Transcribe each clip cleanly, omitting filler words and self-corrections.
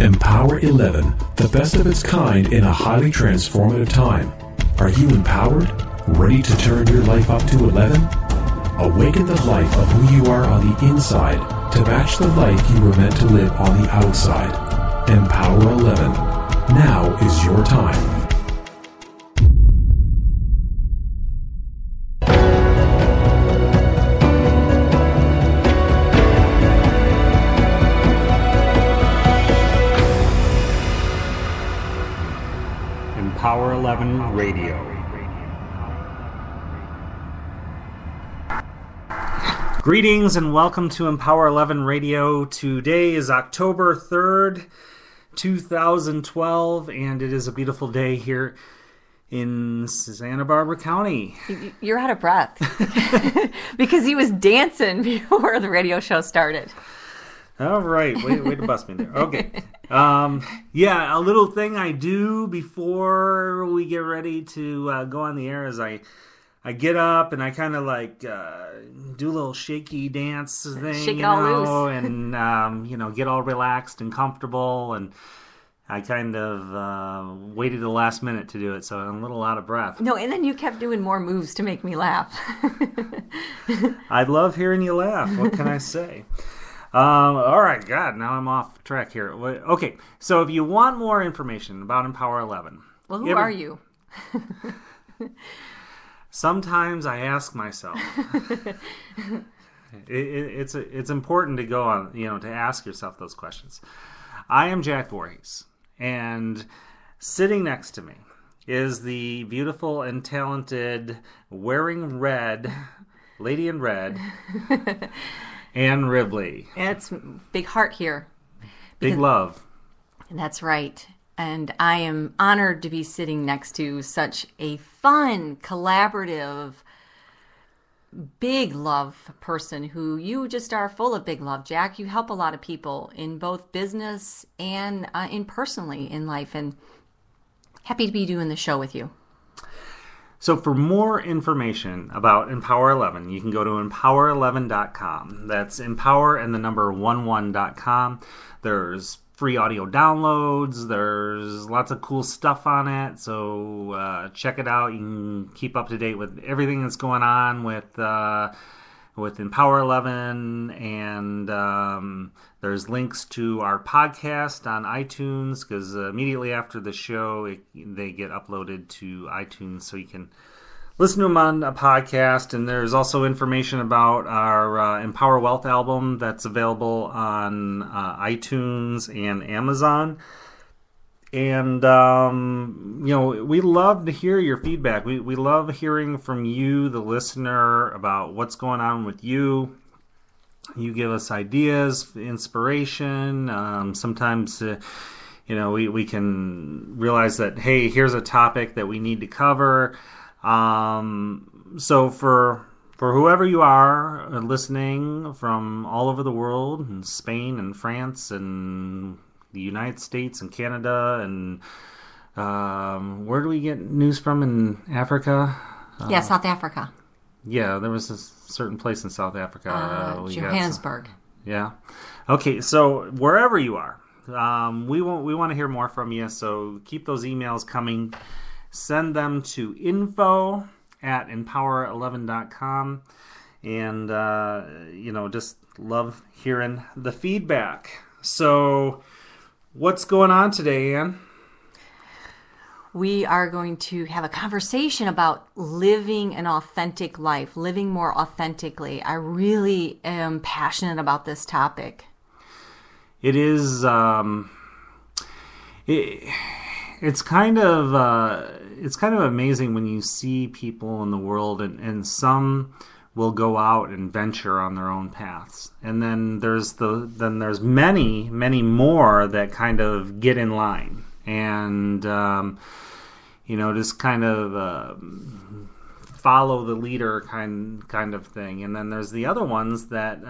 Empower 11, the best of its kind in a highly transformative time. Are you empowered? Ready to turn your life up to 11? Awaken the life of who you are on the inside to match the life you were meant to live on the outside. Empower 11. Now is your time. Power 11 Radio. Greetings and welcome to Empower 11 Radio. Today is October 3rd, 2012, and it is a beautiful day here in Santa Barbara County. You're out of breath because he was dancing before the radio show started. All right, way to bust me there. Okay. Yeah, a little thing I do before we get ready to go on the air is I get up and I kind of like do a little shaky dance thing, shake it all loose, and get all relaxed and comfortable. And I kind of waited the last minute to do it, so I'm a little out of breath. No, and then you kept doing more moves to make me laugh. I love hearing you laugh. What can I say? All right, God, now I'm off track here. Okay, so if you want more information about Empower 11... Well, who are you? Sometimes I ask myself. It's important to go on, to ask yourself those questions. I am Jack Voorhees, and sitting next to me is the beautiful and talented, wearing red, lady in red... Anne Ribley. It's big heart here. Big love. That's right. And I am honored to be sitting next to such a fun, collaborative, big love person who you just are full of big love, Jack. You help a lot of people in both business and in personally in life. And happy to be doing the show with you. So for more information about Empower 11, you can go to empower11.com. That's empower and the number 11.com. There's free audio downloads. There's lots of cool stuff on it. So check it out. You can keep up to date with everything that's going on with Empower 11, and there's links to our podcast on iTunes, because immediately after the show they get uploaded to iTunes, so you can listen to them on a podcast. And there's also information about our Empower Wealth album that's available on iTunes and Amazon. And, we love to hear your feedback. We love hearing from you, the listener, about what's going on with you. You give us ideas, inspiration. Sometimes, we can realize that, hey, here's a topic that we need to cover. So for whoever you are listening from all over the world, in Spain and France and the United States and Canada, and where do we get news from in Africa? South Africa. Yeah, there was a certain place in South Africa. Johannesburg. Yeah. Okay, so wherever you are, we want to hear more from you, so keep those emails coming. Send them to info@empower11.com, and, just love hearing the feedback. So what's going on today, Ann? We are going to have a conversation about living an authentic life, living more authentically. I really am passionate about this topic. It is, it's kind of amazing when you see people in the world, and some will go out and venture on their own paths, and then there's many more that kind of get in line and just kind of follow the leader kind of thing. And then there's the other ones that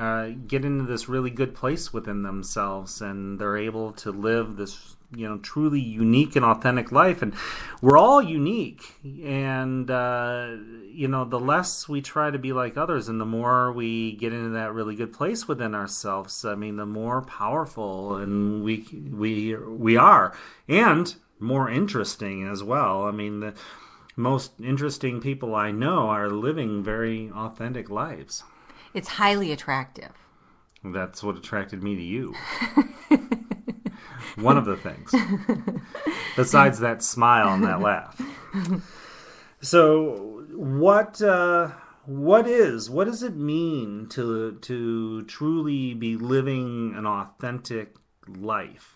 get into this really good place within themselves, and they're able to live this, truly unique and authentic life. And we're all unique, and the less we try to be like others, and the more we get into that really good place within ourselves, I mean, the more powerful and we are, and more interesting as well. I mean, the most interesting people I know are living very authentic lives. It's highly attractive. That's what attracted me to you. One of the things. Besides that smile and that laugh. So, what does it mean to truly be living an authentic life?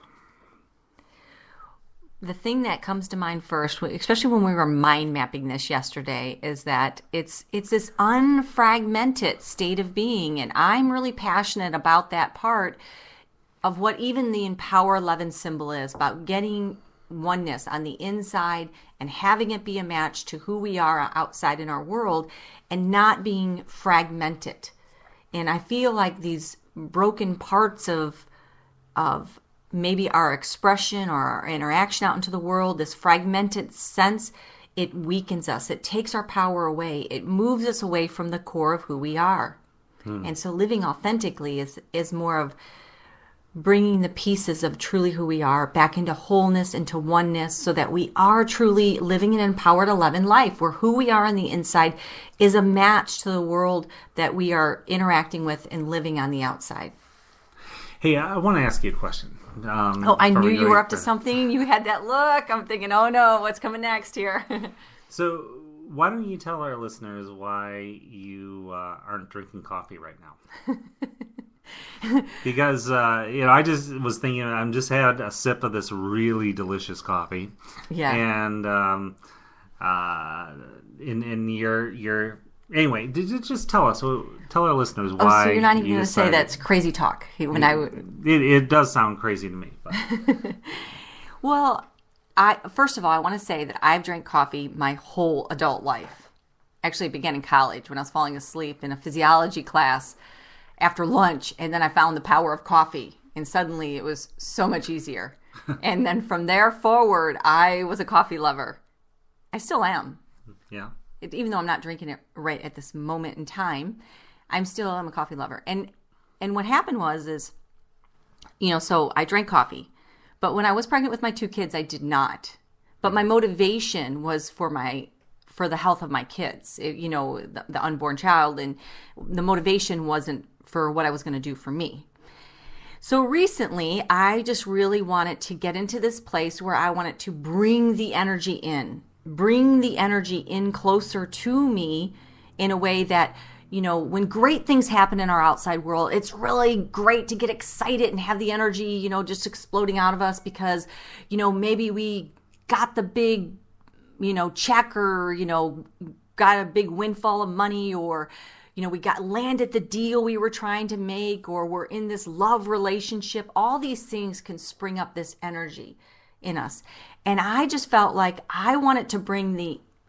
The thing that comes to mind first, especially when we were mind mapping this yesterday, is that it's this unfragmented state of being, and I'm really passionate about that part of what even the Empower 11 symbol is, about getting oneness on the inside and having it be a match to who we are outside in our world, and not being fragmented. And I feel like these broken parts of maybe our expression or our interaction out into the world, this fragmented sense, it weakens us. It takes our power away. It moves us away from the core of who we are. And so living authentically is more of bringing the pieces of truly who we are back into wholeness, into oneness, so that we are truly living an empowered 11 life, where who we are on the inside is a match to the world that we are interacting with and living on the outside. Hey, I want to ask you a question. I knew you were up to something. You had that look. I'm thinking, oh no, what's coming next here? So why don't you tell our listeners why you aren't drinking coffee right now? Because, I just was thinking, I just had a sip of this really delicious coffee. Yeah. And in your anyway, just tell our listeners why. So you're not even going to say that's crazy talk. It does sound crazy to me. But. Well, first of all, I want to say that I've drank coffee my whole adult life. Actually, it began in college when I was falling asleep in a physiology class after lunch, and then I found the power of coffee, and suddenly it was so much easier. And then from there forward, I was a coffee lover. I still am. Yeah. Even though I'm not drinking it right at this moment in time, I'm a coffee lover. And what happened is, so I drank coffee, but when I was pregnant with my 2 kids, I did not. But my motivation was for the health of my kids, the unborn child, and the motivation wasn't for what I was going to do for me. So recently, I just really wanted to get into this place where I wanted to bring the energy in closer to me in a way that, when great things happen in our outside world, it's really great to get excited and have the energy, just exploding out of us because, maybe we got the big, check, or, got a big windfall of money, or, we landed the deal we were trying to make, or we're in this love relationship. All these things can spring up this energy in us. And I just felt like I wanted to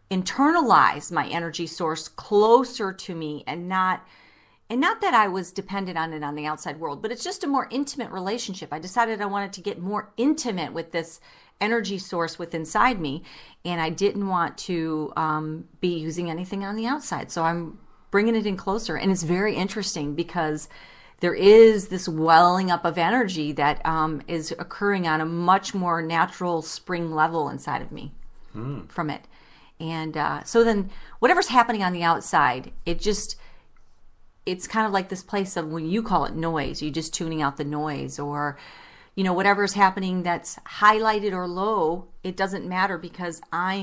internalize my energy source closer to me, and not that I was dependent on it on the outside world, but it's just a more intimate relationship. I decided I wanted to get more intimate with this energy source within inside me, and I didn't want to be using anything on the outside. So I'm bringing it in closer, and it's very interesting because there is this welling up of energy that is occurring on a much more natural spring level inside of me from it. And so then whatever's happening on the outside, it's kind of like this place of, when you call it noise, you're just tuning out the noise, or, whatever's happening that's highlighted or low, it doesn't matter, because I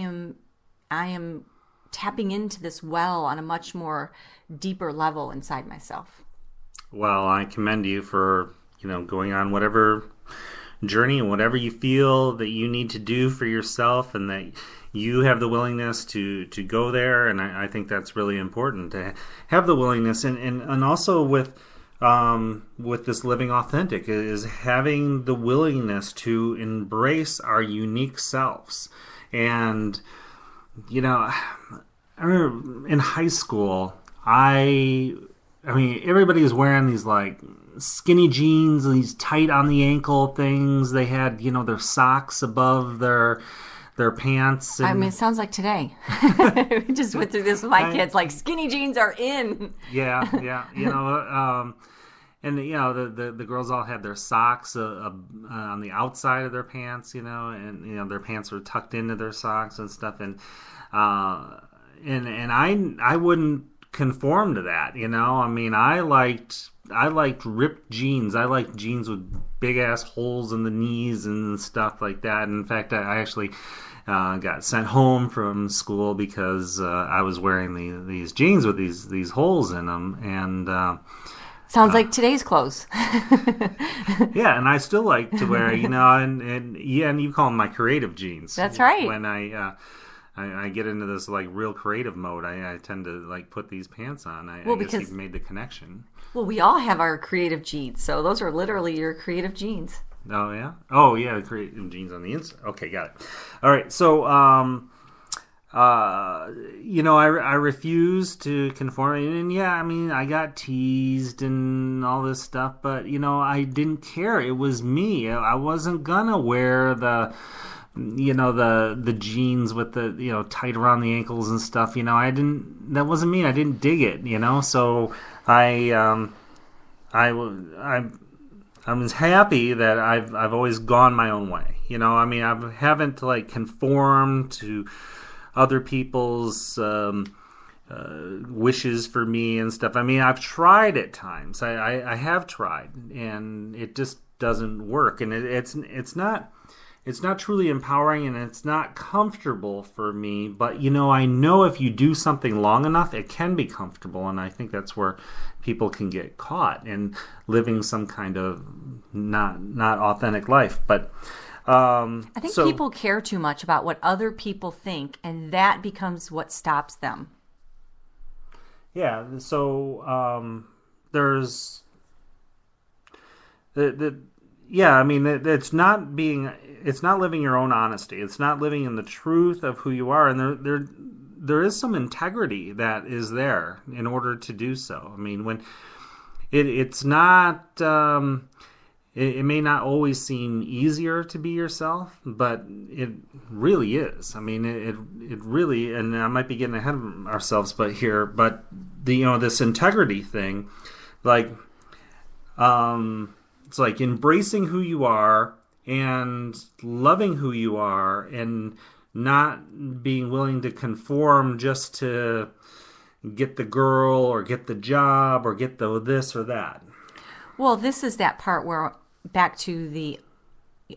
am tapping into this well on a much more deeper level inside myself. Well, I commend you for, going on whatever journey and whatever you feel that you need to do for yourself, and that you have the willingness to go there. And I think that's really important, to have the willingness, and also with this living authentic, is having the willingness to embrace our unique selves. And, I remember in high school, I mean, everybody was wearing these like skinny jeans and these tight on the ankle things. They had, their socks above their pants. And, I mean, it sounds like today. We just went through this with my kids. Like, skinny jeans are in. Yeah. And the girls all had their socks on the outside of their pants, and their pants were tucked into their socks and stuff. And I wouldn't conform to that, I mean, I liked ripped jeans. I liked jeans with big ass holes in the knees and stuff like that. And in fact, I actually got sent home from school because I was wearing these jeans with these holes in them. And sounds like today's clothes. Yeah, and I still like to wear, and you call them my creative jeans. That's right. When I get into this like real creative mode, I tend to like put these pants on. I guess you've made the connection. Well, we all have our creative jeans, so those are literally your creative jeans. Oh yeah, the creative jeans on the inside. Okay, got it. All right, so I refuse to conform, and yeah, I mean, I got teased and all this stuff, but I didn't care. It was me. I wasn't gonna wear the jeans with the tight around the ankles and stuff. That wasn't me. I didn't dig it. So I was happy that I've always gone my own way. I mean, I haven't like conformed to other people's wishes for me and stuff. I mean, I've tried at times. I have tried, and it just doesn't work. And it's not truly empowering, and it's not comfortable for me. But I know if you do something long enough, it can be comfortable, and I think that's where people can get caught in living some kind of not authentic life. But I think people care too much about what other people think, and that becomes what stops them. Yeah. So there's yeah. I mean, it's not living your own honesty. It's not living in the truth of who you are, and there is some integrity that is there in order to do so. I mean, when it's not. It may not always seem easier to be yourself, but it really is. I mean, it really, and I might be getting ahead of ourselves, but this integrity thing, like, it's like embracing who you are and loving who you are, and not being willing to conform just to get the girl or get the job or get the this or that. Well, this is that part where back to the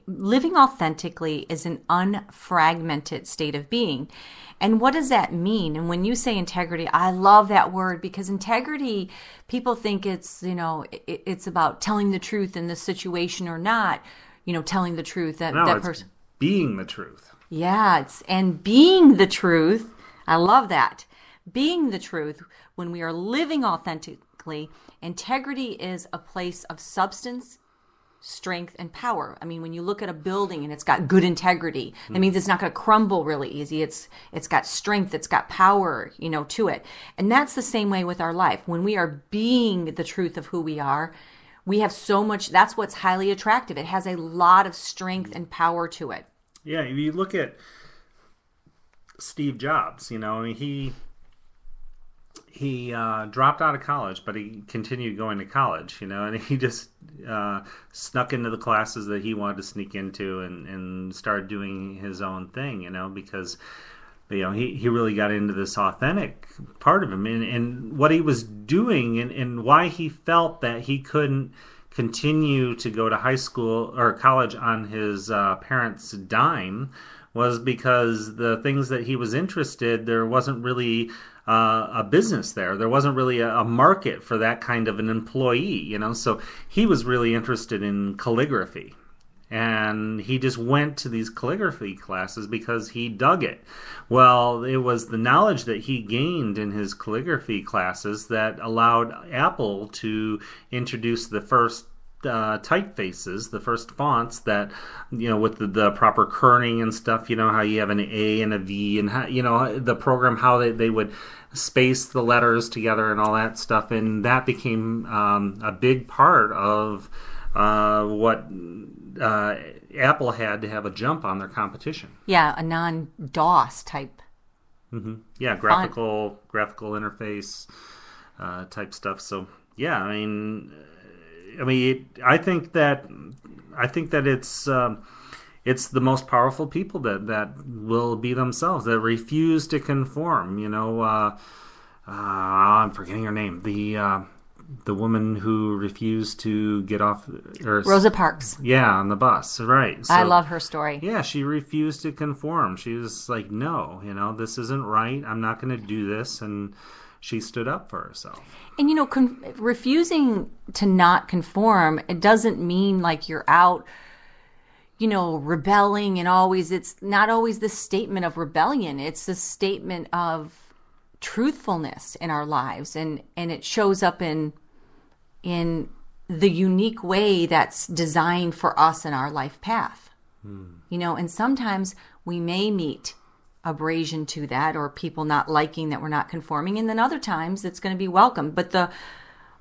living authentically is an unfragmented state of being. And what does that mean? And when you say integrity, I love that word, because integrity, people think it's, it's about telling the truth in the situation or not, telling the truth that person. Being the truth. Yeah, and being the truth. I love that. Being the truth when we are living authentically. Integrity is a place of substance, strength, and power. I mean, when you look at a building and it's got good integrity, that means it's not going to crumble really easy. It's got strength, it's got power, to it. And that's the same way with our life. When we are being the truth of who we are, we have so much. That's what's highly attractive. It has a lot of strength and power to it. Yeah, if you look at Steve Jobs, I mean, he dropped out of college, but he continued going to college, and he just snuck into the classes that he wanted to sneak into and started doing his own thing, because he really got into this authentic part of him, and what he was doing, and why he felt that he couldn't continue to go to high school or college on his parents' dime was because the things that he was interested, there wasn't really a business there. There wasn't really a market for that kind of an employee, So he was really interested in calligraphy. And he just went to these calligraphy classes because he dug it. Well, it was the knowledge that he gained in his calligraphy classes that allowed Apple to introduce the first typefaces, the first fonts that, with the proper kerning and stuff, how you have an A and a V, and how, the program, how they would space the letters together and all that stuff. And that became a big part of what Apple had to have a jump on their competition. Yeah, a non-DOS type. Mm-hmm. Yeah, graphical interface type stuff. So yeah, I mean, I think that it's the most powerful people that will be themselves, that refuse to conform. I'm forgetting her name. The woman who refused to get off, Rosa Parks. Yeah, on the bus, right? So, I love her story. Yeah, she refused to conform. She was like, "No, this isn't right. I'm not going to do this," and she stood up for herself. And refusing to not conform, it doesn't mean like you're out, rebelling, and it's not always the statement of rebellion. It's the statement of truthfulness in our lives, and it shows up in the unique way that's designed for us in our life path. And sometimes we may meet abrasion to that, or people not liking that we're not conforming, and then other times it's going to be welcome. But the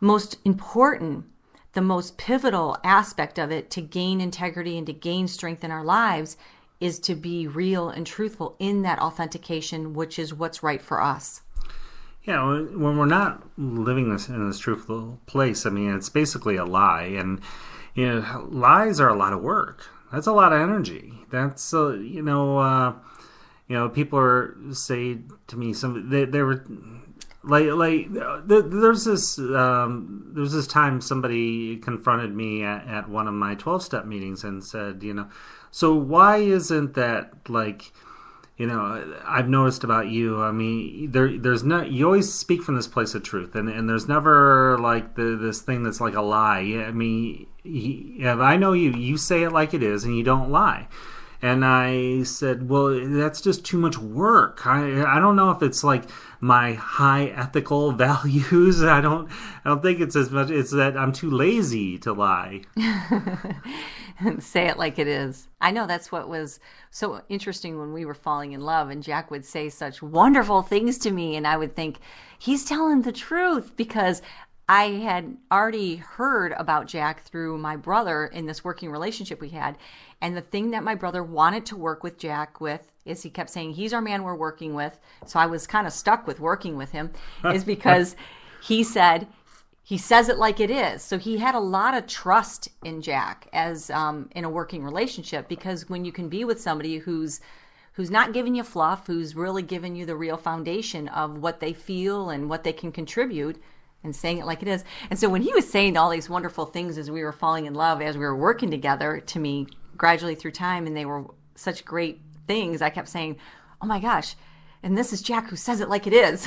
most important, the most pivotal aspect of it to gain integrity and to gain strength in our lives is to be real and truthful in that authentication, which is what's right for us. Yeah, when we're not living in this truthful place, it's basically a lie, and lies are a lot of work. That's a lot of energy. That's people say to me, they were there's this time somebody confronted me at one of my 12-step meetings and said, so why isn't that I've noticed about you. There's no. You always speak from this place of truth, and there's never this thing that's like a lie. I know you. You say it like it is, and you don't lie. And I said, well, that's just too much work. I don't know if it's like my high ethical values. I don't think it's as much. It's that I'm too lazy to lie. Say it like it is. I know that's what was so interesting when we were falling in love, and Jack would say such wonderful things to me, and I would think, he's telling the truth, because I had already heard about Jack through my brother in this working relationship we had. And the thing that my brother wanted to work with Jack with is he kept saying, he's our man we're working with. So I was kind of stuck with working with him, is because he said, he says it like it is. So he had a lot of trust in Jack as in a working relationship, because when you can be with somebody who's not giving you fluff, who's really giving you the real foundation of what they feel and what they can contribute, and saying it like it is. And so when he was saying all these wonderful things as we were falling in love, as we were working together to me gradually through time, and they were such great things, I kept saying, oh my gosh, and this is Jack who says it like it is.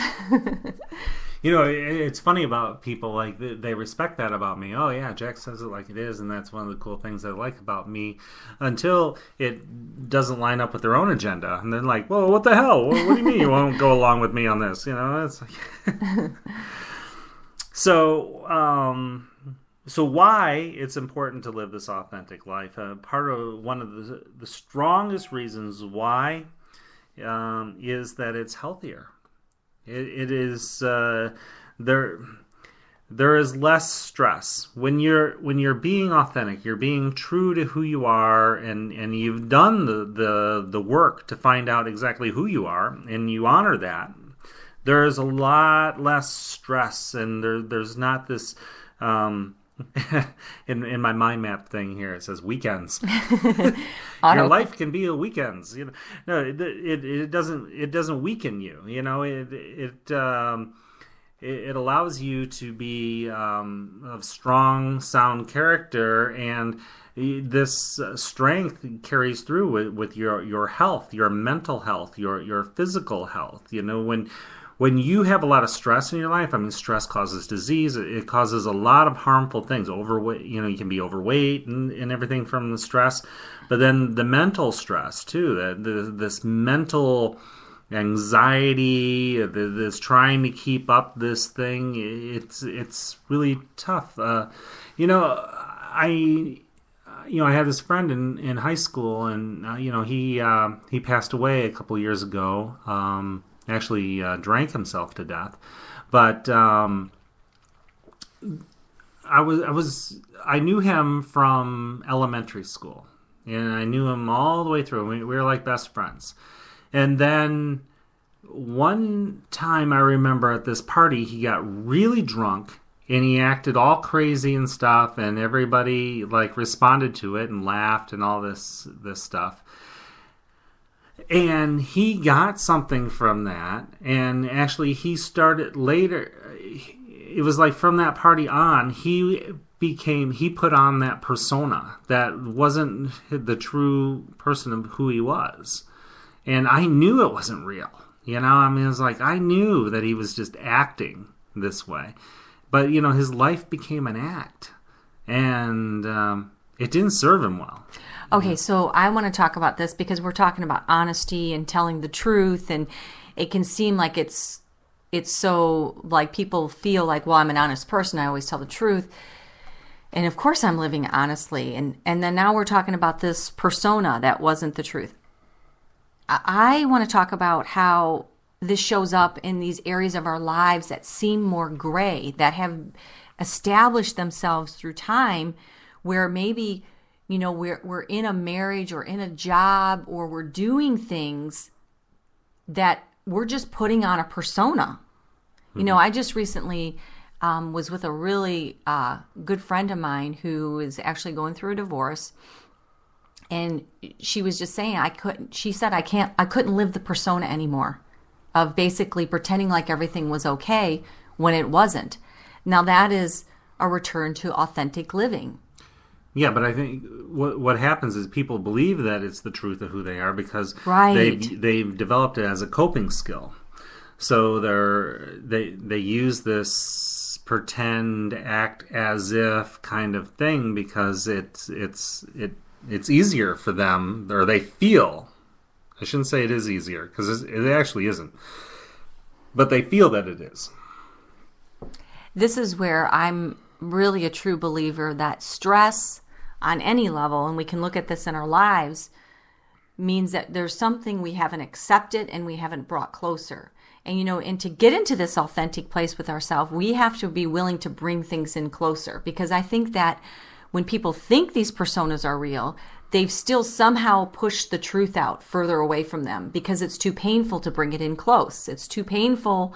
It's funny about people, they respect that about me. Oh yeah, Jack says it like it is, and that's one of the cool things I like about me, until it doesn't line up with their own agenda. And then well, what the hell? What do you mean you won't go along with me on this? It's like... So why it's important to live this authentic life? One of the strongest reasons why is that it's healthier. It is there is less stress when you're being authentic. You're being true to who you are, and you've done the work to find out exactly who you are, and you honor that. There's a lot less stress, and there's not this. In my mind map thing here, it says weekends. Your life can be a weekends. No, it doesn't weaken you. It allows you to be of strong, sound character, and this strength carries through with your health, your mental health, your physical health. When you have a lot of stress in your life, stress causes disease. It causes a lot of harmful things. Overweight, you can be overweight and everything from the stress. But then the mental stress too, this mental anxiety, this trying to keep up this thing, it's really tough. I had this friend in high school, and he passed away a couple years ago. Actually, drank himself to death. But I knew him from elementary school, and I knew him all the way through. We were like best friends. And then one time I remember at this party, he got really drunk and he acted all crazy and stuff, and everybody like responded to it and laughed and all this stuff. And he got something from that, and actually he started later. It was like from that party on, he put on that persona that wasn't the true person of who he was. And I knew it wasn't real. It was like, I knew that he was just acting this way. But, his life became an act. And it didn't serve him well. Okay, so I want to talk about this because we're talking about honesty and telling the truth. And it can seem like it's so, like, people feel like, well, I'm an honest person. I always tell the truth. And, of course, I'm living honestly. And then now we're talking about this persona that wasn't the truth. I want to talk about how this shows up in these areas of our lives that seem more gray, that have established themselves through time, where maybe, we're in a marriage or in a job, or we're doing things that we're just putting on a persona. I just recently was with a really good friend of mine who is actually going through a divorce. And she was just saying, I couldn't live the persona anymore of basically pretending like everything was okay when it wasn't. Now that is a return to authentic living. Yeah, but I think what happens is people believe that it's the truth of who they are because they've developed it as a coping skill. So they use this pretend, act as if kind of thing because it's easier for them, or they feel. I shouldn't say it is easier because it actually isn't, but they feel that it is. This is where I'm really a true believer that stress on any level, and we can look at this in our lives, means that there's something we haven't accepted and we haven't brought closer. And, and to get into this authentic place with ourselves, we have to be willing to bring things in closer. Because I think that when people think these personas are real, they've still somehow pushed the truth out further away from them because it's too painful to bring it in close. It's too painful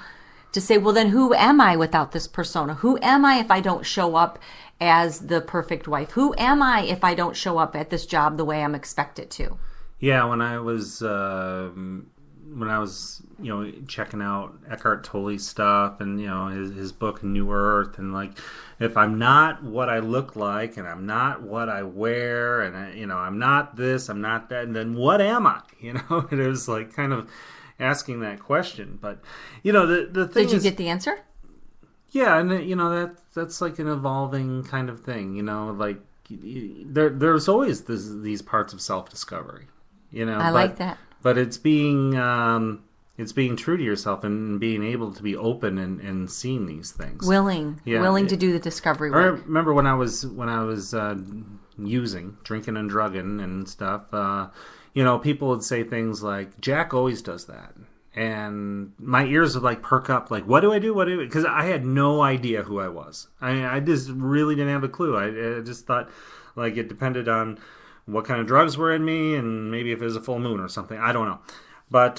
to say, well, then who am I without this persona? Who am I if I don't show up as the perfect wife? Who am I if I don't show up at this job the way I'm expected to? Yeah, when I was checking out Eckhart Tolle's stuff and his book New Earth, and like, if I'm not what I look like and I'm not what I wear and I'm not this, I'm not that, and then what am I? And it was like kind of asking that question. But the thing Did you get the answer? Yeah, and that's like an evolving kind of thing. Like there's always these parts of self-discovery. I like that. But it's being true to yourself and being able to be open and seeing these things. Willing to do the discovery work. I remember when I was drinking and drugging and stuff. People would say things like, "Jack always does that," and my ears would like perk up. Like, what do I do? What do I do? Because I had no idea who I was. I just really didn't have a clue. I just thought like it depended on what kind of drugs were in me, and maybe if it was a full moon or something. I don't know. But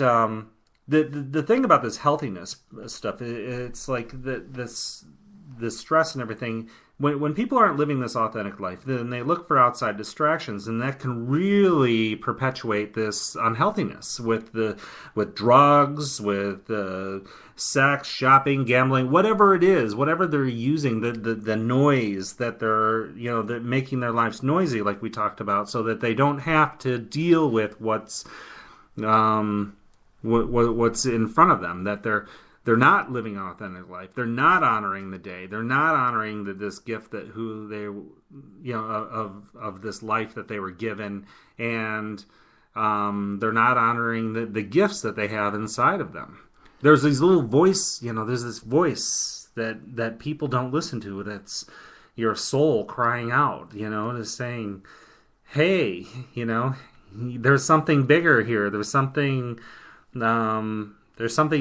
the thing about this healthiness stuff, it's like the stress and everything. When people aren't living this authentic life, then they look for outside distractions, and that can really perpetuate this unhealthiness with drugs, with sex, shopping, gambling, whatever it is, whatever they're using, the noise that they're making their lives noisy, like we talked about, so that they don't have to deal with what's in front of them, that they're not living an authentic life. They're not honoring the day. They're not honoring this gift of this life that they were given, and they're not honoring the gifts that they have inside of them. There's these little voice. There's this voice that people don't listen to. That's your soul crying out, just saying, hey, there's something bigger here. There's something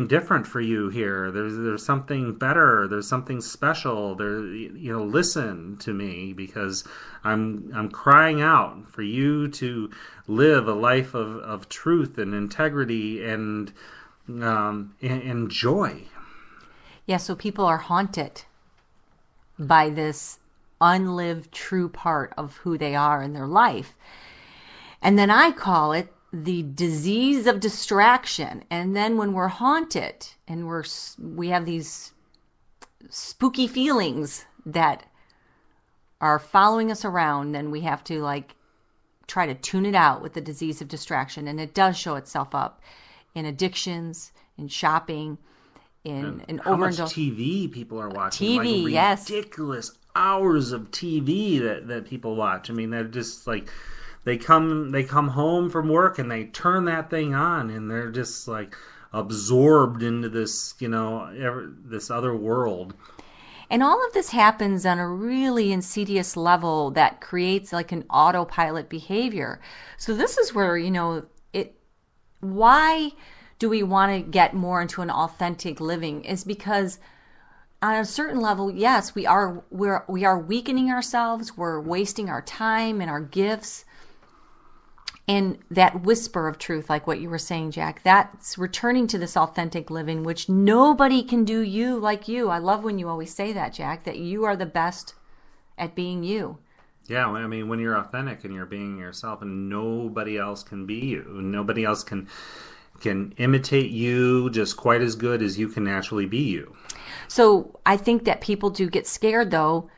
different for you here. There's something better. There's something special. Listen to me, because I'm crying out for you to live a life of truth and integrity and joy. Yeah, so people are haunted by this unlived true part of who they are in their life. And then I call it the disease of distraction. And then when we're haunted and we have these spooky feelings that are following us around, then we have to try to tune it out with the disease of distraction. And it does show itself up in addictions, in shopping, in how much TV people are watching. TV, yes. Ridiculous hours of TV that people watch. I mean, they're just they come home from work and they turn that thing on and they're just absorbed into this, this other world. And all of this happens on a really insidious level that creates an autopilot behavior. So this is where, why do we want to get more into an authentic living is because on a certain level, yes, we are weakening ourselves, we're wasting our time and our gifts. And that whisper of truth, like what you were saying, Jack, that's returning to this authentic living, which nobody can do you like you. I love when you always say that, Jack, that you are the best at being you. Yeah, I mean, when you're authentic and you're being yourself and nobody else can be you, nobody else can imitate you just quite as good as you can naturally be you. So I think that people do get scared, though.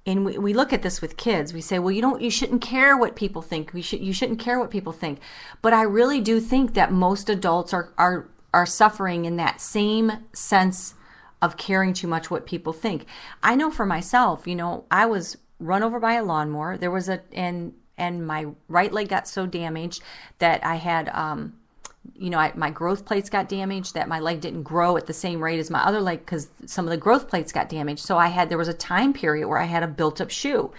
And we look at this with kids. We say, well, you shouldn't care what people think. You shouldn't care what people think. But I really do think that most adults are suffering in that same sense of caring too much what people think. I know for myself, I was run over by a lawnmower. There was and my right leg got so damaged that I had my growth plates got damaged, that my leg didn't grow at the same rate as my other leg because some of the growth plates got damaged. So there was a time period where I had a built up shoe.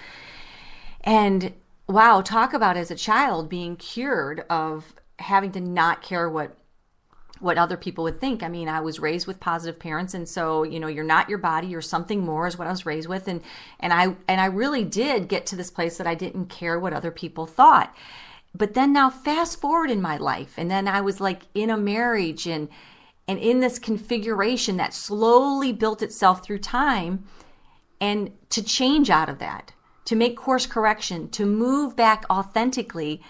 And wow, talk about as a child being cured of having to not care what other people would think. I mean, I was raised with positive parents. And so, you're not your body, you're something more is what I was raised with. And I really did get to this place that I didn't care what other people thought. But then now fast forward in my life, and then I was in a marriage and in this configuration that slowly built itself through time, and to change out of that, to make course correction, to move back authentically,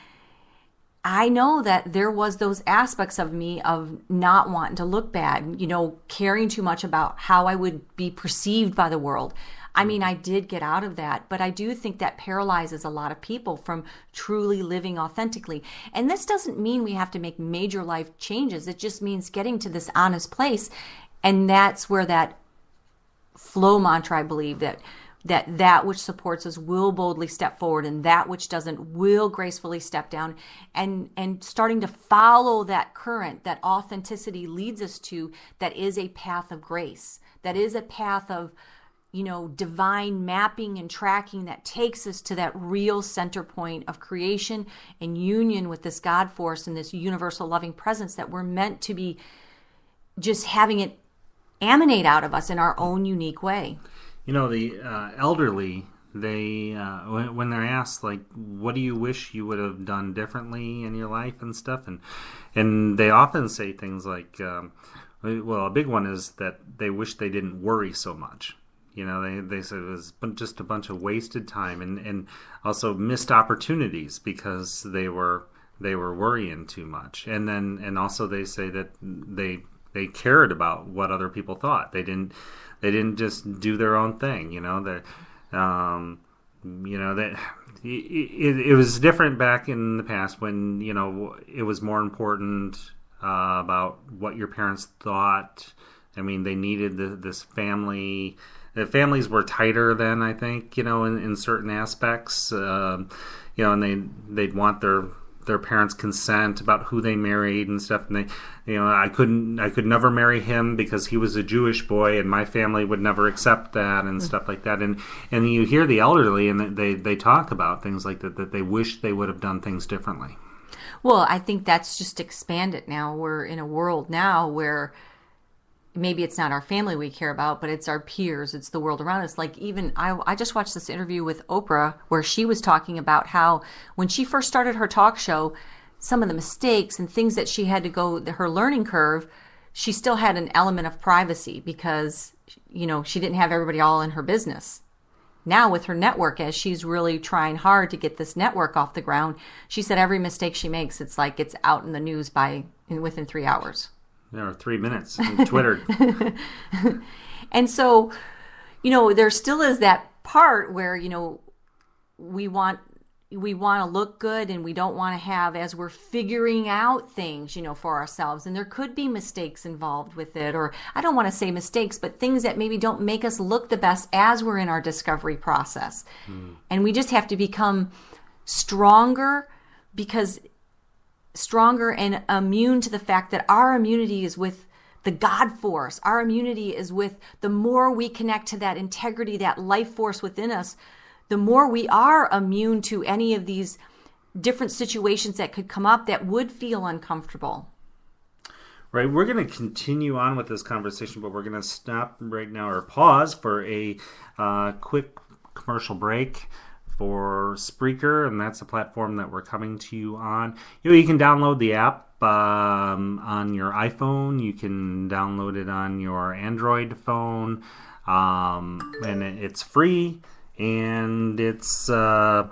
I know that there was those aspects of me of not wanting to look bad, caring too much about how I would be perceived by the world. I mean, I did get out of that, but I do think that paralyzes a lot of people from truly living authentically. And this doesn't mean we have to make major life changes. It just means getting to this honest place. And that's where that flow mantra, I believe, that which supports us will boldly step forward, and that which doesn't will gracefully step down. And starting to follow that current that authenticity leads us to, that is a path of grace, that is a path of divine mapping and tracking that takes us to that real center point of creation and union with this God force and this universal loving presence that we're meant to be just having it emanate out of us in our own unique way. The elderly, they when they're asked, what do you wish you would have done differently in your life and stuff, and they often say things like, a big one is that they wish they didn't worry so much. They said it was just a bunch of wasted time and also missed opportunities because they were worrying too much. And also they say that they cared about what other people thought. They didn't just do their own thing. It was different back in the past when it was more important about what your parents thought. I mean, they needed this family. The families were tighter then, I think, in certain aspects, and they'd want their their parents' consent about who they married and stuff. And they, I could never marry him because he was a Jewish boy, and my family would never accept that and stuff like that. And you hear the elderly, and they talk about things like that they wish they would have done things differently. Well, I think that's just expanded now. We're in a world now where maybe it's not our family we care about, but it's our peers. It's the world around us. Like even I just watched this interview with Oprah where she was talking about how when she first started her talk show, some of the mistakes and things that she had to go, her learning curve, she still had an element of privacy because, she didn't have everybody all in her business. Now with her network, as she's really trying hard to get this network off the ground, she said every mistake she makes, it's like it's out in the news within 3 hours. Or 3 minutes, Twitter. And so, there still is that part where, we want to look good and we don't want to have, as we're figuring out things, for ourselves. And there could be mistakes involved with it, or I don't want to say mistakes, but things that maybe don't make us look the best as we're in our discovery process. And we just have to become stronger and immune to the fact that our immunity is with the God force. Our immunity is with the more we connect to that integrity, that life force within us, the more we are immune to any of these different situations that could come up that would feel uncomfortable. Right. We're going to continue on with this conversation, but we're going to stop right now or pause for a quick commercial break for Spreaker, and that's a platform that we're coming to you on. You can download the app on your iPhone. You can download it on your Android phone, and it's free, and it's there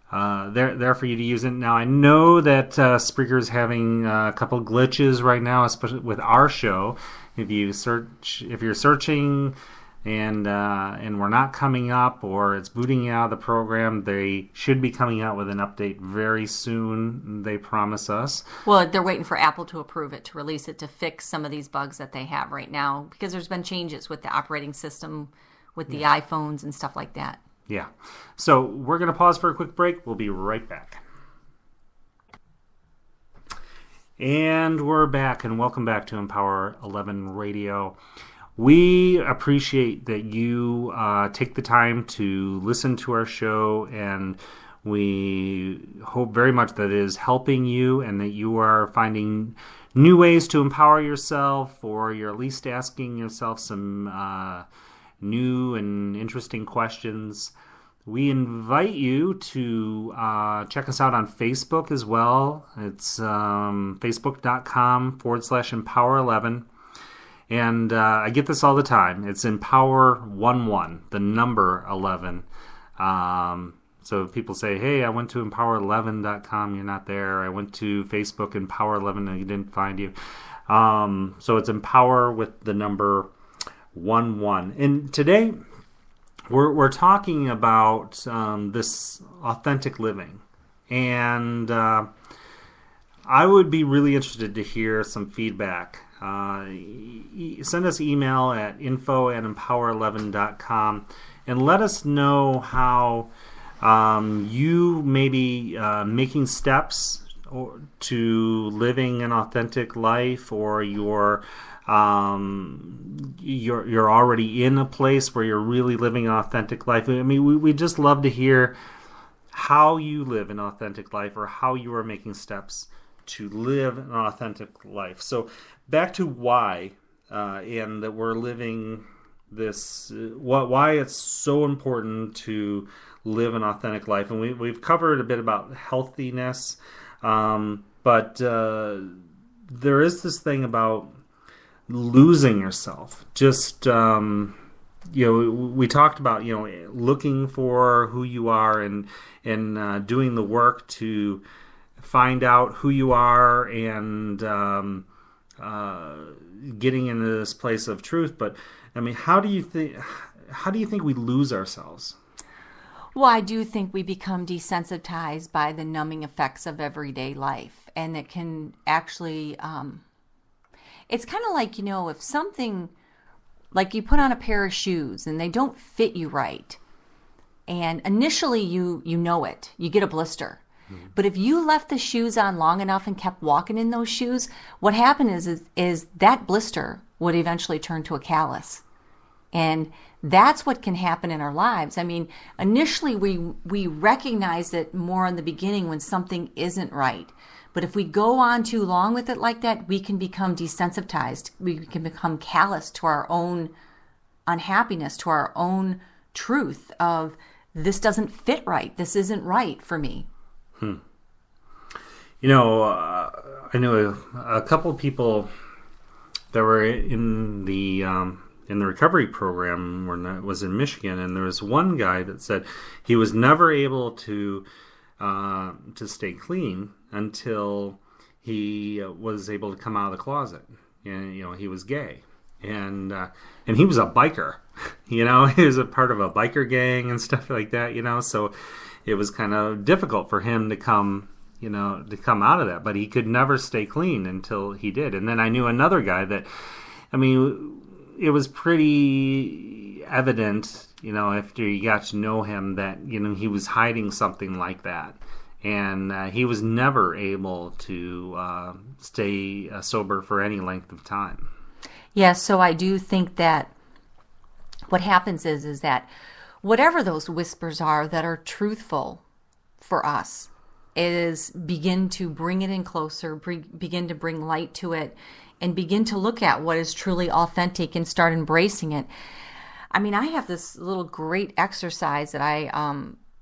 for you to use it. Now, I know that Spreaker is having a couple glitches right now, especially with our show. If you're searching and we're not coming up, or it's booting you out of the program, they should be coming out with an update very soon, they promise us. Well, they're waiting for Apple to approve it, to release it, to fix some of these bugs that they have right now, because there's been changes with the operating system, with the iPhones and stuff like that. Yeah. So we're going to pause for a quick break. We'll be right back. And we're back, and welcome back to Empower 11 Radio. We appreciate that you take the time to listen to our show, and we hope very much that it is helping you and that you are finding new ways to empower yourself, or you're at least asking yourself some new and interesting questions. We invite you to check us out on Facebook as well. It's facebook.com/empower11. And I get this all the time. It's Empower11, the number 11. So if people say, hey, I went to empower11.com, you're not there. I went to Facebook Empower11 and you didn't find you. So it's Empower with the number 11. And today we're talking about this authentic living. And I would be really interested to hear some feedback. Send us email at info@empower11.com and let us know how you may be making steps to living an authentic life, or you're already in a place where you're really living an authentic life. I mean, we just love to hear how you live an authentic life, or how you are making steps to live an authentic life. So back to why, and that we're living this, why it's so important to live an authentic life. And we've covered a bit about healthiness, but there is this thing about losing yourself. Just, we talked about, looking for who you are and doing the work to find out who you are and getting into this place of truth. But I mean, how do you think we lose ourselves? Well, I do think we become desensitized by the numbing effects of everyday life, and it can actually it's kind of like, if something, like you put on a pair of shoes and they don't fit you right, and initially you know it, you get a blister. But if you left the shoes on long enough and kept walking in those shoes, what happened is that blister would eventually turn to a callus. And that's what can happen in our lives. I mean, initially we recognize it more in the beginning when something isn't right. But if we go on too long with it like that, we can become desensitized. We can become callous to our own unhappiness, to our own truth of this doesn't fit right. This isn't right for me. I knew a couple of people that were in the recovery program when I was in Michigan, and there was one guy that said he was never able to stay clean until he was able to come out of the closet. And he was gay, and he was a biker. He was a part of a biker gang and stuff like that. So it was kind of difficult for him to come out of that. But he could never stay clean until he did. And then I knew another guy that, it was pretty evident, after you got to know him that, he was hiding something like that. And he was never able to stay sober for any length of time. Yeah, so I do think that what happens is that whatever those whispers are that are truthful for us is begin to bring it in closer, begin to bring light to it, and begin to look at what is truly authentic and start embracing it. I mean, I have this little great exercise that I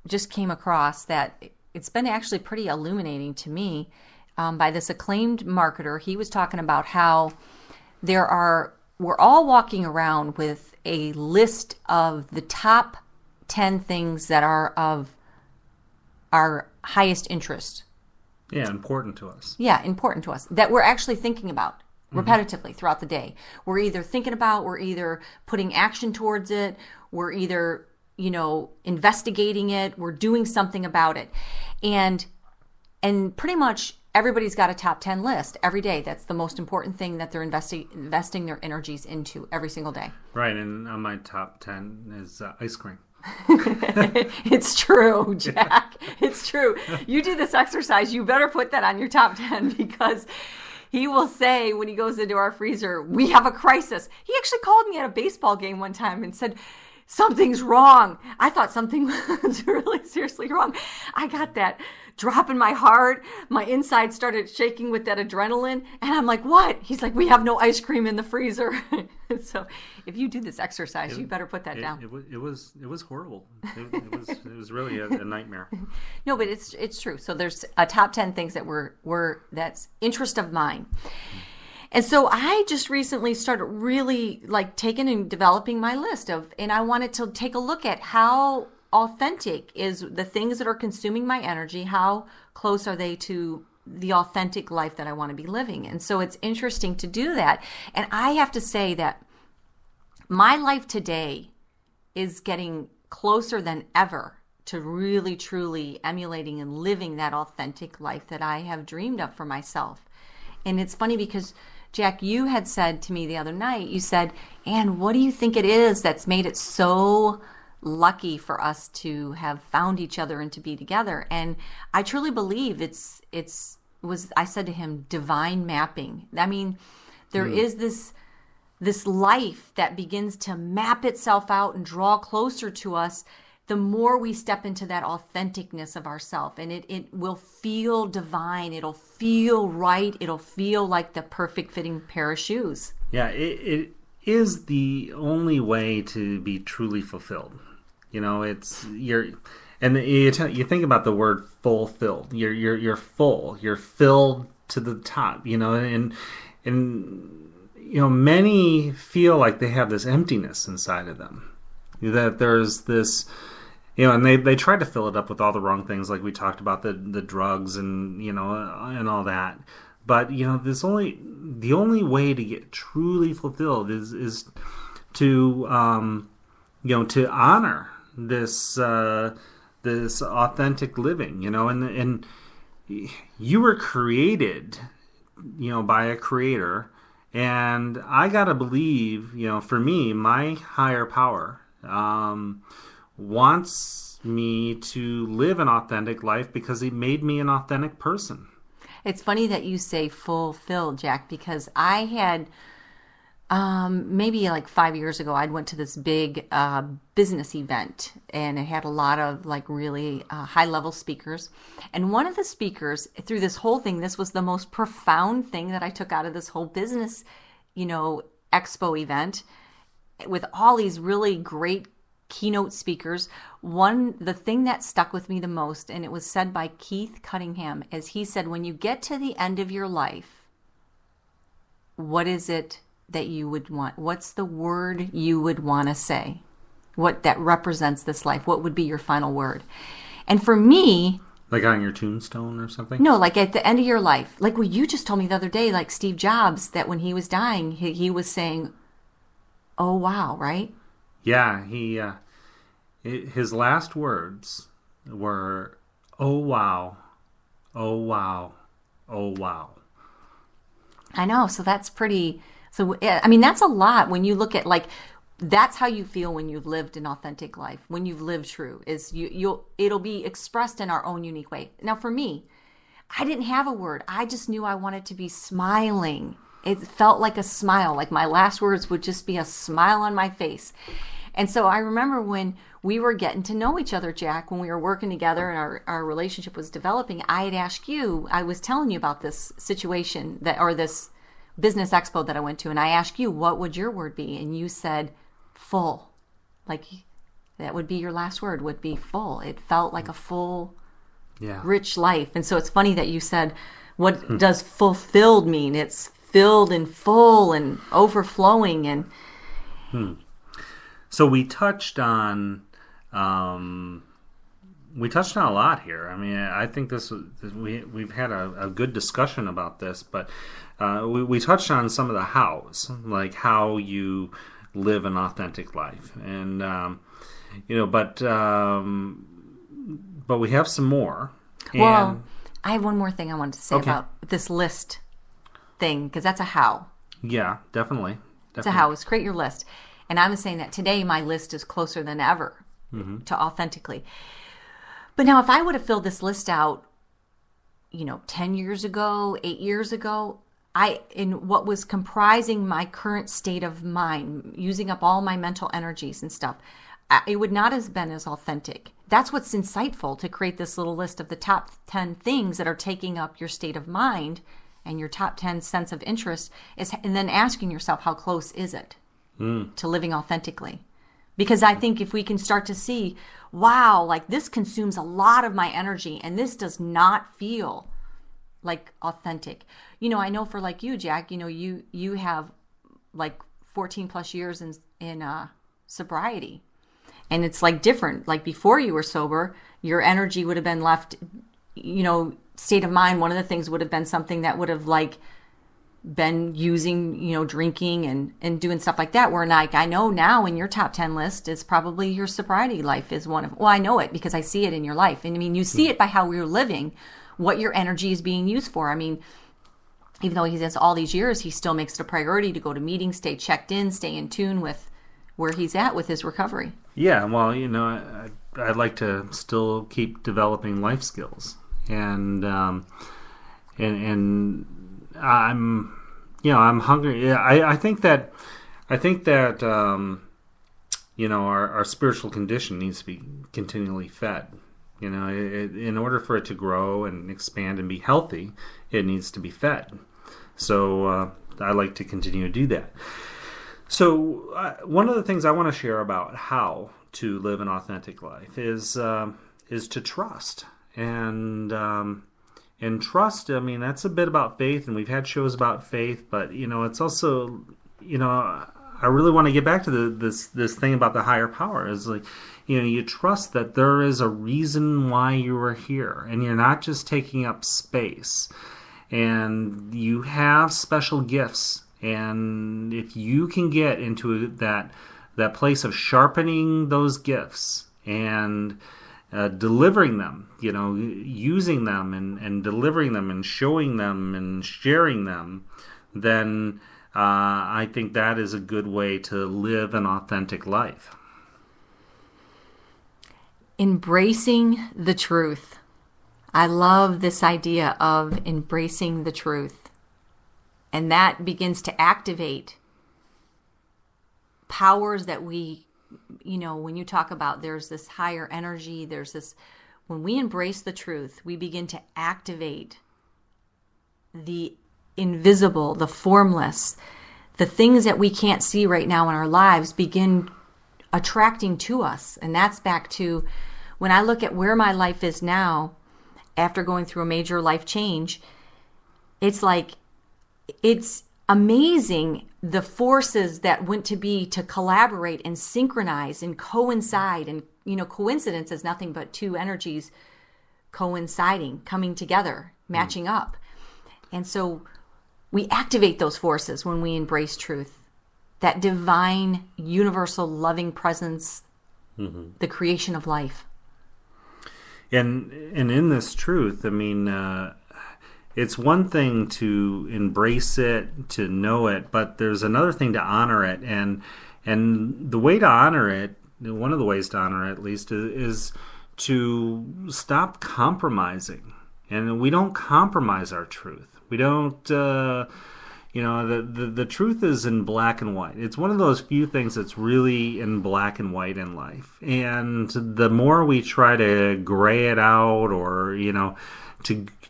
just came across that it's been actually pretty illuminating to me by this acclaimed marketer. He was talking about how we're all walking around with a list of the top 10 things that are of our highest interest. Yeah, important to us. Yeah, important to us, that we're actually thinking about repetitively throughout the day. We're either thinking about, we're either putting action towards it, we're either, investigating it, we're doing something about it. And pretty much everybody's got a top 10 list every day. That's the most important thing that they're investing their energies into every single day. Right, and on my top 10 is ice cream. It's true, Jack. It's true. You do this exercise, you better put that on your top 10, because he will say when he goes into our freezer, we have a crisis. He actually called me at a baseball game one time and said, something's wrong. I thought something was really seriously wrong. I got that drop in my heart. My inside started shaking with that adrenaline. And I'm like, what? He's like, we have no ice cream in the freezer. So if you do this exercise, you better put that down. It was horrible. It was really a nightmare. No, but it's true. So there's a top 10 things that that's interest of mine. And so I just recently started really taking and developing my list and I wanted to take a look at how authentic is the things that are consuming my energy, how close are they to the authentic life that I want to be living. And so it's interesting to do that. And I have to say that my life today is getting closer than ever to really, truly emulating and living that authentic life that I have dreamed of for myself. And it's funny because, Jack, you had said to me the other night, you said, Anne, what do you think it is that's made it so lucky for us to have found each other and to be together? And I truly believe I said to him, divine mapping. I mean, there is this life that begins to map itself out and draw closer to us the more we step into that authenticness of ourself. And it will feel divine. It'll feel right. It'll feel like the perfect fitting pair of shoes. Yeah, it is the only way to be truly fulfilled. You think about the word fulfilled. You're full. You're filled to the top. And many feel like they have this emptiness inside of them. That there's this, and they try to fill it up with all the wrong things, like we talked about the drugs and and all that. But the only way to get truly fulfilled is to to honor this authentic living, and you were created, by a creator, and I gotta believe, for me, my higher power wants me to live an authentic life because he made me an authentic person. It's funny that you say fulfilled, Jack, because I had maybe like 5 years ago, I went to this big business event, and it had a lot of like really high level speakers. And one of the speakers through this whole thing, this was the most profound thing that I took out of this whole business, expo event with all these really great keynote speakers. The thing that stuck with me the most, and it was said by Keith Cunningham, is he said, when you get to the end of your life, what is it that you would want? What's the word you would want to say? What that represents this life? What would be your final word? And for me, like on your tombstone or something? No, like at the end of your life. Like what you just told me the other day, like Steve Jobs, that when he was dying, he was saying, "Oh wow," right? Yeah, his last words were, "Oh wow, oh wow, oh wow." I know. So that's pretty. So I mean, that's a lot when you look at like. That's how you feel when you've lived an authentic life. When you've lived true, is it'll be expressed in our own unique way. Now, for me, I didn't have a word. I just knew I wanted to be smiling. It felt like a smile. Like my last words would just be a smile on my face. And so I remember when we were getting to know each other, Jack, when we were working together and our relationship was developing, I had asked you, I was telling you about this situation or this business expo that I went to, and I asked you, what would your word be? And you said, full. Like that would be your last word, would be full. It felt like a full, rich life. And so it's funny that you said, what does fulfilled mean? It's filled and full and overflowing. And So we touched on a lot here. I mean, I think we've had a good discussion about this, but we touched on some of the hows, like how you live an authentic life, and but we have some more. Well, I have one more thing I wanted to say about this list thing, because that's a how. Yeah, definitely. It's a how. It's create your list. And I was saying that today my list is closer than ever to authentically. But now if I would have filled this list out, 10 years ago, 8 years ago, in what was comprising my current state of mind, using up all my mental energies and stuff, it would not have been as authentic. That's what's insightful, to create this little list of the top 10 things that are taking up your state of mind and your top 10 sense of interest, and then asking yourself, how close is it to living authentically? Because I think if we can start to see, wow, like this consumes a lot of my energy and this does not feel like authentic. I know for like you, Jack, you have like 14 plus years in sobriety, and it's like different. Like before you were sober, your energy would have been left, state of mind. One of the things would have been something that would have like been using, drinking and doing stuff like that. Where like, I know now in your top 10 list is probably your sobriety life is one of, well, I know it because I see it in your life. And I mean, you see it by how we're living, what your energy is being used for. I mean, even though he says all these years, he still makes it a priority to go to meetings, stay checked in, stay in tune with where he's at with his recovery. Yeah, well, I'd like to still keep developing life skills, and I'm I'm hungry. Yeah, I think that our spiritual condition needs to be continually fed. In order for it to grow and expand and be healthy, it needs to be fed. So I like to continue to do that. So one of the things I want to share about how to live an authentic life is to trust. And trust, I mean, that's a bit about faith, and we've had shows about faith, but it's also, I really want to get back to this thing about the higher power. Is like, you trust that there is a reason why you are here, and you're not just taking up space. And you have special gifts, and if you can get into that place of sharpening those gifts and delivering them, using them and delivering them and showing them and sharing them, then I think that is a good way to live an authentic life. Embracing the truth. I love this idea of embracing the truth. And that begins to activate powers that we, when you talk about there's this higher energy, when we embrace the truth, we begin to activate the invisible, the formless, the things that we can't see right now in our lives begin attracting to us. And that's back to when I look at where my life is now after going through a major life change, it's amazing the forces that went to be to collaborate and synchronize and coincide. And, coincidence is nothing but two energies coinciding, coming together, matching up. And so we activate those forces when we embrace truth, that divine, universal, loving presence, the creation of life. And in this truth, I mean, it's one thing to embrace it, to know it, but there's another thing to honor it. And the way to honor it, one of the ways to honor it at least, is to stop compromising. And we don't compromise our truth. We don't, the truth is in black and white. It's one of those few things that's really in black and white in life. And the more we try to gray it out or,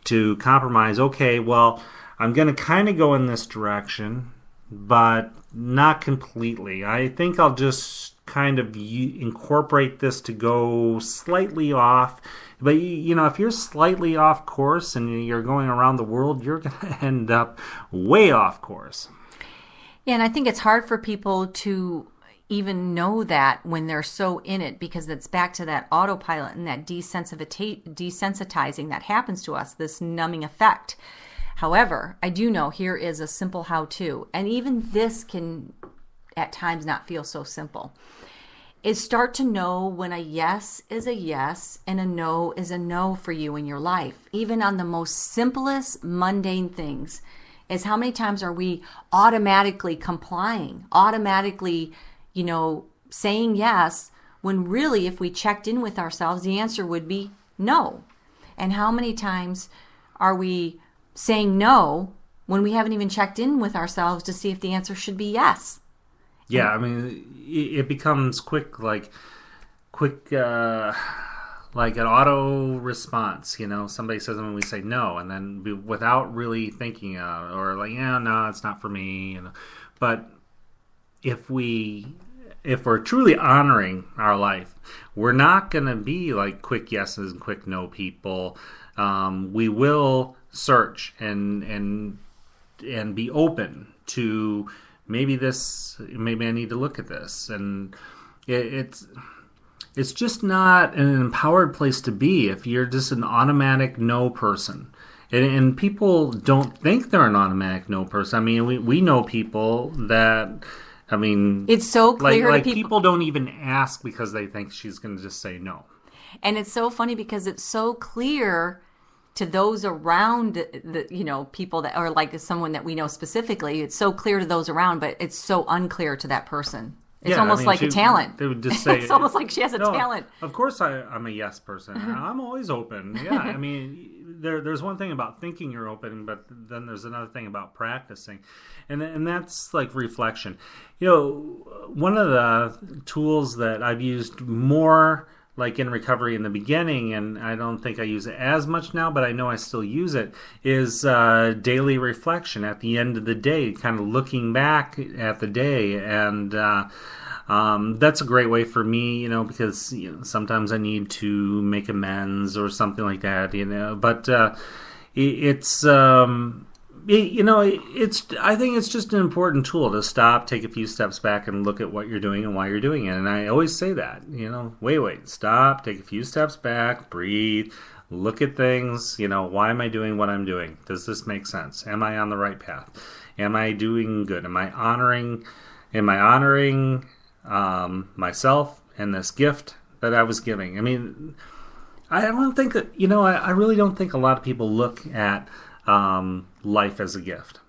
to compromise, okay, well, I'm going to kind of go in this direction, but not completely. I think I'll just kind of incorporate this to go slightly off. But, if you're slightly off course and you're going around the world, you're going to end up way off course. Yeah, and I think it's hard for people to even know that when they're so in it, because it's back to that autopilot and that desensitizing that happens to us, this numbing effect. However, I do know here is a simple how-to, and even this can at times not feel so simple, is start to know when a yes is a yes and a no is a no for you in your life. Even on the most simplest, mundane things, is how many times are we automatically complying, automatically saying yes, when really if we checked in with ourselves, the answer would be no. And how many times are we saying no when we haven't even checked in with ourselves to see if the answer should be yes? Yeah, I mean, it becomes like an auto response. Somebody says something, we say no, and then without really thinking or no, it's not for me. But if we're truly honoring our life, we're not going to be like quick yeses and quick no people. We will search and be open to maybe I need to look at this. And it's just not an empowered place to be if you're just an automatic no person. And people don't think they're an automatic no person. I mean, we know people that, it's so clear like people don't even ask because they think she's going to just say no. And it's so funny because it's so clear to those around the people that are like someone that we know specifically. It's so clear to those around, but it's so unclear to that person. It's almost like a talent. They would just say, it's almost like she has a talent. Of course, I'm a yes person. I'm always open. Yeah, I mean, there's one thing about thinking you're open, but then there's another thing about practicing, and that's like reflection. One of the tools that I've used more, like in recovery in the beginning, and I don't think I use it as much now, but I know I still use it, is daily reflection at the end of the day, kind of looking back at the day. And that's a great way for me, because sometimes I need to make amends or something like that, but it's I think it's just an important tool to stop, take a few steps back, and look at what you're doing and why you're doing it. And I always say that, wait, stop, take a few steps back, breathe, look at things. Why am I doing what I'm doing? Does this make sense? Am I on the right path? Am I doing good? Am I honoring myself and this gift that I was giving? I mean, I don't think that, I really don't think a lot of people look at life as a gift.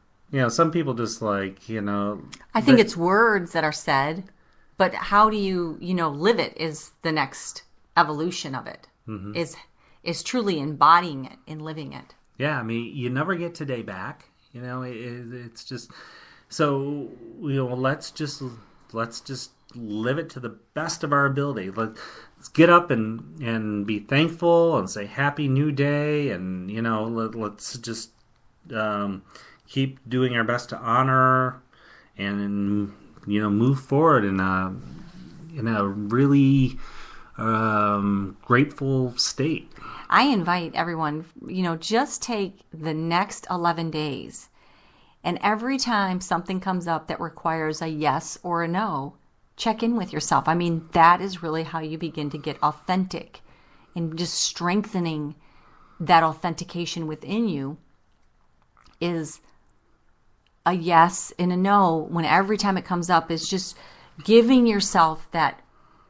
Some people just I think it's words that are said, but how do you, live it is the next evolution of it, is truly embodying it and living it. Yeah, I mean, you never get today back. It's just so. Let's just live it to the best of our ability. Let's get up and be thankful and say Happy New Day, and let's just keep doing our best to honor and move forward in a really grateful state. I invite everyone, just take the next 11 days, and every time something comes up that requires a yes or a no, check in with yourself. I mean, that is really how you begin to get authentic, and just strengthening that authentication within you is a yes and a no. When every time it comes up, is just giving yourself that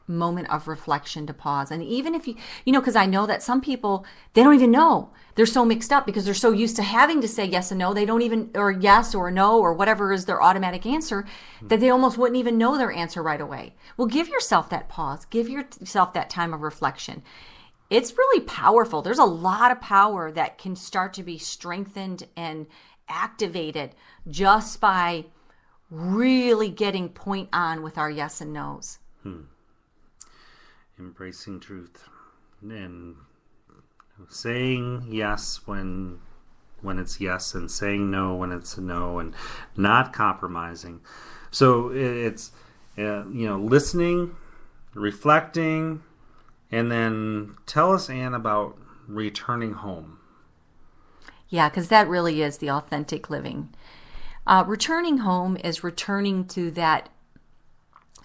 moment of reflection to pause. And even if because I know that some people, they don't even know. They're so mixed up because they're so used to having to say yes and no. They don't even, or yes or no, or whatever is their automatic answer, that they almost wouldn't even know their answer right away. Well, give yourself that pause. Give yourself that time of reflection. It's really powerful. There's a lot of power that can start to be strengthened and activated just by really getting point on with our yes and no's. Embracing truth and saying yes when it's yes, and saying no when it's a no, and not compromising. So it's listening, reflecting, and then tell us, Anne, about returning home. Yeah, because that really is the authentic living. Returning home is returning to that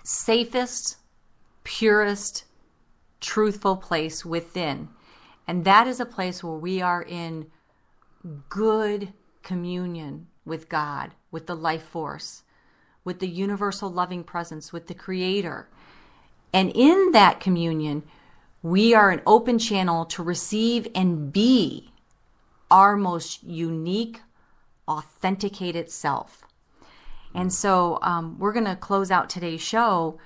safest, purest, truthful place within. And that is a place where we are in good communion with God, with the life force, with the universal loving presence, with the Creator. And in that communion, we are an open channel to receive and be our most unique, authenticated self. And so we're going to close out today's show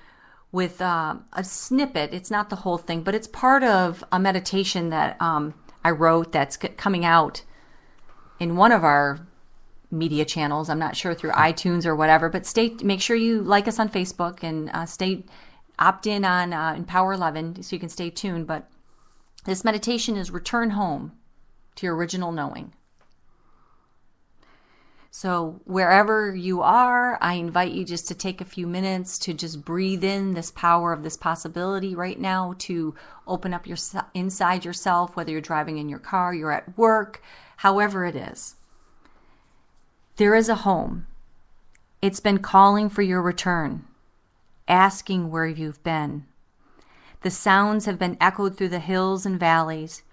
with a snippet. It's not the whole thing, but it's part of a meditation that I wrote that's coming out in one of our media channels. I'm not sure through iTunes or whatever, but make sure you like us on Facebook and opt in on Empower 11 so you can stay tuned. But this meditation is return home to your original knowing. So wherever you are, I invite you just to take a few minutes to just breathe in this power of this possibility right now, to open up inside yourself, whether you're driving in your car, you're at work, however it is. There is a home. It's been calling for your return, asking where you've been. The sounds have been echoed through the hills and valleys.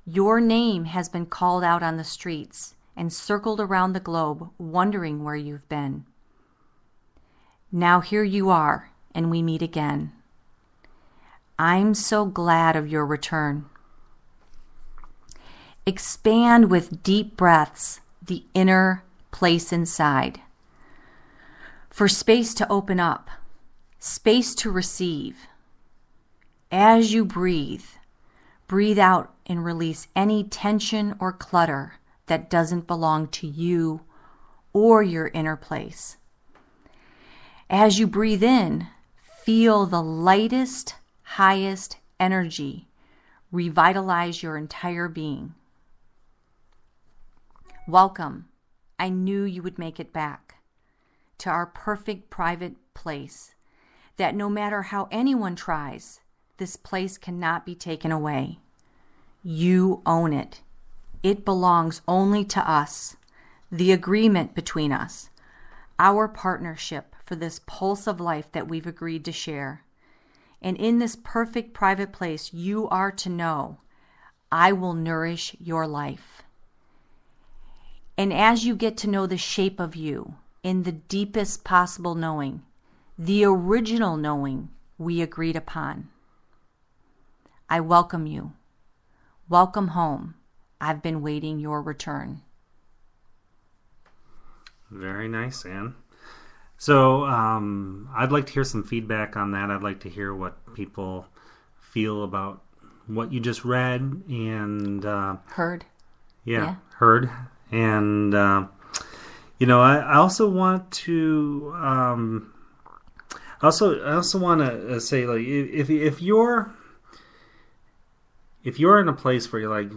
Your name has been called out on the streets and circled around the globe, wondering where you've been. Now here you are, and we meet again. I'm so glad of your return. Expand with deep breaths the inner place inside. For space to open up, space to receive. As you breathe, breathe out and release any tension or clutter that doesn't belong to you or your inner place. As you breathe in, feel the lightest, highest energy revitalize your entire being. Welcome. I knew you would make it back to our perfect private place, that no matter how anyone tries, this place cannot be taken away. You own it. It belongs only to us, the agreement between us, our partnership for this pulse of life that we've agreed to share. And in this perfect private place, you are to know, I will nourish your life. And as you get to know the shape of you in the deepest possible knowing, the original knowing we agreed upon, I welcome you. Welcome home. I've been waiting your return. Very nice, Anne. So I'd like to hear some feedback on that. I'd like to hear what people feel about what you just read and Heard. heard. And I also want to I also want to say, like, if you're in a place where you're like,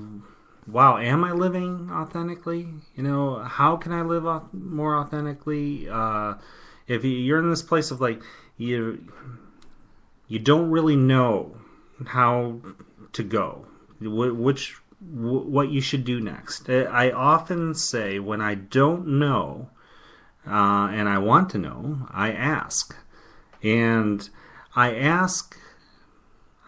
wow, am I living authentically? How can I live more authentically? If you're in this place of like you don't really know how to go, what you should do next. I often say when I don't know and I want to know, I ask, and I ask.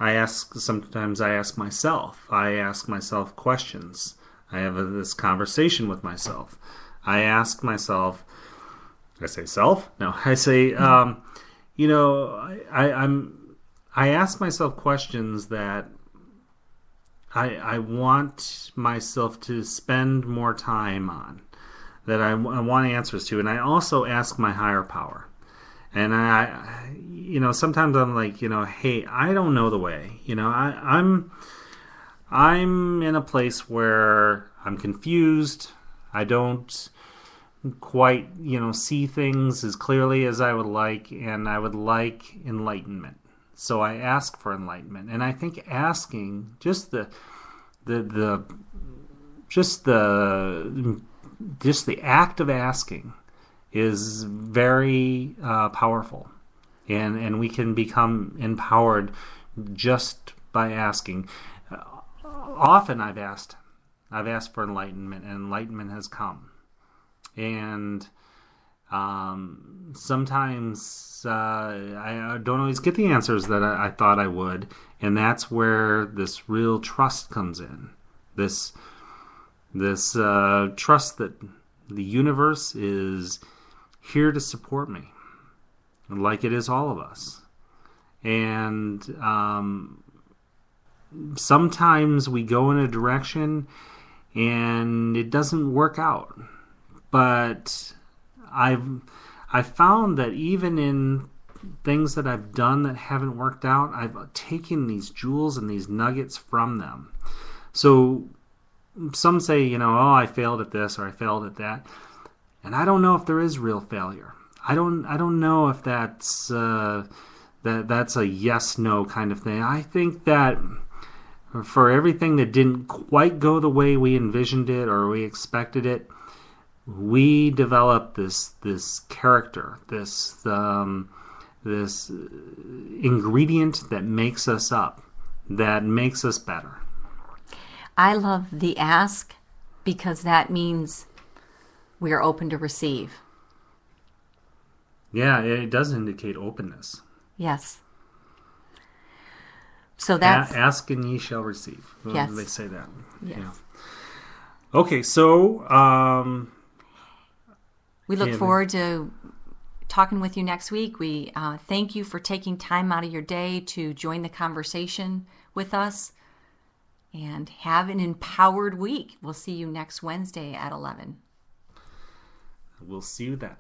Sometimes I ask myself. I ask myself questions. I have this conversation with myself. I ask myself. I say self? No, I say. I ask myself questions that I want myself to spend more time on, that I want answers to, and I also ask my higher power. And sometimes I'm like, hey, I don't know the way. I'm in a place where I'm confused. I don't quite, see things as clearly as I would like, and I would like enlightenment. So I ask for enlightenment, and I think asking just the act of asking is very powerful, and we can become empowered just by asking. Often I've asked for enlightenment, and enlightenment has come. And sometimes I don't always get the answers that I thought I would, and that's where this real trust comes in. This trust that the universe is here to support me, like it is all of us. And sometimes we go in a direction and it doesn't work out. But I've found that even in things that I've done that haven't worked out, I've taken these jewels and these nuggets from them. So some say, I failed at this or I failed at that. And I don't know if there is real failure. I don't know if that's that's a yes/no kind of thing. I think that for everything that didn't quite go the way we envisioned it or we expected it, we develop this character, this ingredient that makes us up, that makes us better. I love the ask because that means we are open to receive. Yeah, it does indicate openness. Yes. So that's... Ask and ye shall receive. Yes. They say that. Yes. Yeah. Okay, so... we look forward to talking with you next week. We thank you for taking time out of your day to join the conversation with us. And have an empowered week. We'll see you next Wednesday at 11. We'll see you then.